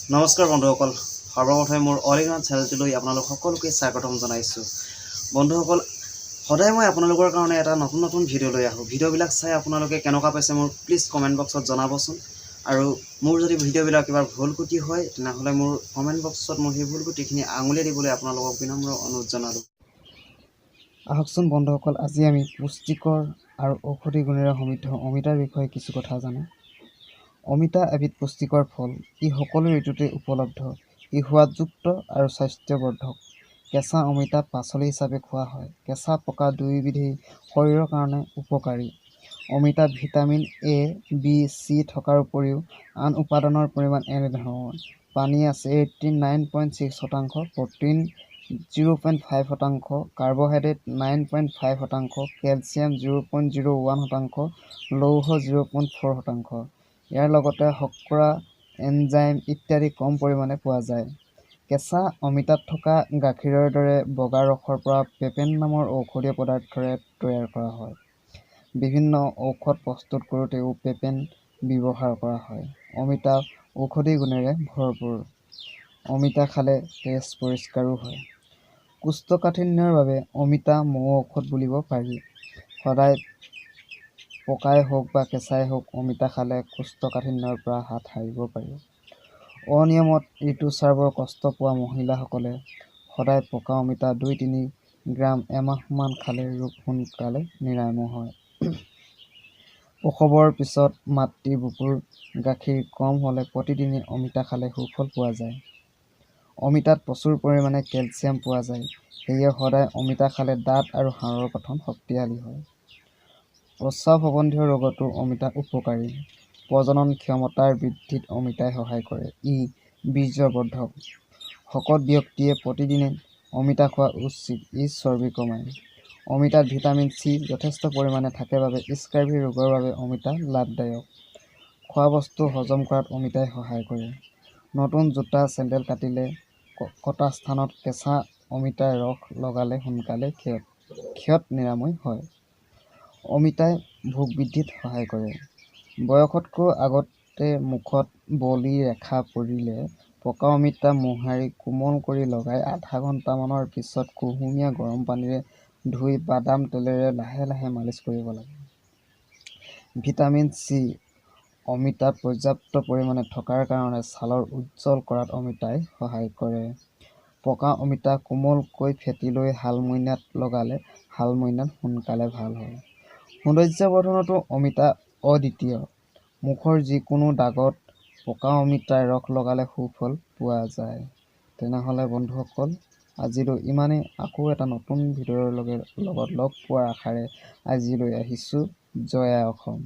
নমস্কাৰ বন্ধুসকল, সৰ্বপ্ৰথমে মোৰ অল ইন ওৱান চেনেলটোলৈ আপোনালোক সকলোকে স্বাগতম জনাইছোঁ। বন্ধুসকল, সদায় মই আপোনালোকৰ কাৰণে এটা নতুন ভিডিঅ' লৈ আহোঁ। ভিডিঅ'বিলাক চাই আপোনালোকে কেনেকুৱা পাইছে মোৰ প্লিজ কমেণ্ট বক্সত জনাবচোন। আৰু মোৰ যদি ভিডিঅ'বিলাক কিবা ভুল ক্ৰুটি হয় তেনেহ'লে মোৰ কমেণ্ট বক্সত মোৰ সেই ভুল ক্ৰুটিখিনি আঙুলিয়াই দিবলৈ আপোনালোকক বিনম্ৰ অনুৰোধ জনালোঁ। আহকচোন বন্ধুসকল, আজি আমি পুষ্টিকৰ আৰু ঔষধি গুণেৰে সমৃদ্ধ অমিতাৰ বিষয়ে কিছু কথা জানো। অমিতা এবিধ পুষ্টিকৰ ফল। ই সকলো ঋতুতে উপলব্ধ। ই সোৱাদযুক্ত আৰু স্বাস্থ্যবৰ্ধক। কেঁচা অমিতা পাচলি হিচাপে খোৱা হয়। কেঁচা পকা দুয়োবিধেই শৰীৰৰ কাৰণে উপকাৰী। অমিতাত ভিটামিন এ, বি, চি থকাৰ উপৰিও আন উপাদানৰ পৰিমাণ এনেধৰণৰ: পানী আছে 89.6%, প্ৰ'টিন 0.5%, কাৰ্বহাইড্ৰেট 9.5%, কেলচিয়াম 0.01%, লৌহ 0.4%। ইয়াৰ লগতে শৰ্কৰা, এনজাইম ইত্যাদি কম পৰিমাণে পোৱা যায়। কেঁচা অমিতাত থকা গাখীৰৰ দৰে বগা ৰসৰ পৰা পেপেন নামৰ ঔষধীয় পদাৰ্থৰে তৈয়াৰ কৰা হয়। বিভিন্ন ঔষধ প্ৰস্তুত কৰোঁতেও পেপেন ব্যৱহাৰ কৰা হয়। অমিতা ঔষধি গুণেৰে ভৰপূৰ। অমিতা খালে তেজ পৰিষ্কাৰো হয়। কোষ্ঠকাঠিন্যৰ বাবে অমিতা মৌ ঔষধ বুলিব পাৰি। সদায় পকাই হওক বা কেঁচাই হওক অমিতা খালে কোষ্ঠকাঠিন্যৰ পৰা হাত সাৰিব পাৰি। অনিয়মত ঋতুস্ৰাৱৰ কষ্ট পোৱা মহিলাসকলে সদায় পকা অমিতা 2-3 গ্ৰাম এমাহমান খালে ৰোগ সোনকালে নিৰাময় হয়। প্ৰসৱৰ পিছত মাতৃৰ বুকুৰ গাখীৰ কম হ'লে প্ৰতিদিনে অমিতা খালে সুফল পোৱা যায়। অমিতাত প্ৰচুৰ পৰিমাণে কেলচিয়াম পোৱা যায়। সেয়ে সদায় অমিতা খালে দাঁত আৰু হাড়ৰ গঠন শক্তিশালী হয়। প্ৰস্ৰাৱ সম্বন্ধীয় ৰোগতো অমিতা উপকাৰী। প্ৰজনন ক্ষমতাৰ বৃদ্ধিত অমিতাই সহায় কৰে। ই বীৰ্যবৰ্ধক। শকত ব্যক্তিয়ে প্ৰতিদিনে অমিতা খোৱা উচিত। ই চৰ্বি কমায়। অমিতাত ভিটামিন চি যথেষ্ট পৰিমাণে থাকে বাবে স্কাৰ্ভি ৰোগৰ বাবে অমিতা লাভদায়ক। খোৱা বস্তু হজম কৰাত অমিতাই সহায় কৰে। নতুন জোতা চেণ্ডেল কাটিলে কটা স্থানত কেঁচা অমিতাৰ ৰস লগালে সোনকালে ক্ষত নিৰাময় হয়। অমিতাই ভোক বৃদ্ধিত সহায় কৰে। বয়সতকৈ আগতে মুখত বলি ৰেখা পৰিলে পকা অমিতা মোহাৰি কোমল কৰি লগাই আধা ঘণ্টামানৰ পিছত কুহুমীয়া গৰম পানীৰে ধুই বাদাম তেলেৰে লাহে লাহে মালিচ কৰিব লাগে। ভিটামিন চি অমিতাত পৰ্যাপ্ত পৰিমাণে থকাৰ কাৰণে ছালৰ উজ্জ্বল কৰাত অমিতাই সহায় কৰে। পকা অমিতা কোমলকৈ ফেটি লৈ শালমইনাত লগালে শালমইনাত সোনকালে ভাল হয়। সৌন্দৰ্যবৰ্ধনতো অমিতা অদ্বিতীয়। মুখৰ যিকোনো দাগত পকা অমিতাৰ ৰস লগালে সুফল পোৱা যায়। তেনেহ'লে বন্ধুসকল, আজিলৈ ইমানেই। আকৌ এটা নতুন ভিডিঅ'ৰ লগত লগ পোৱাৰ আশাৰে আজিলৈ আহিছোঁ। জয় আই অসম।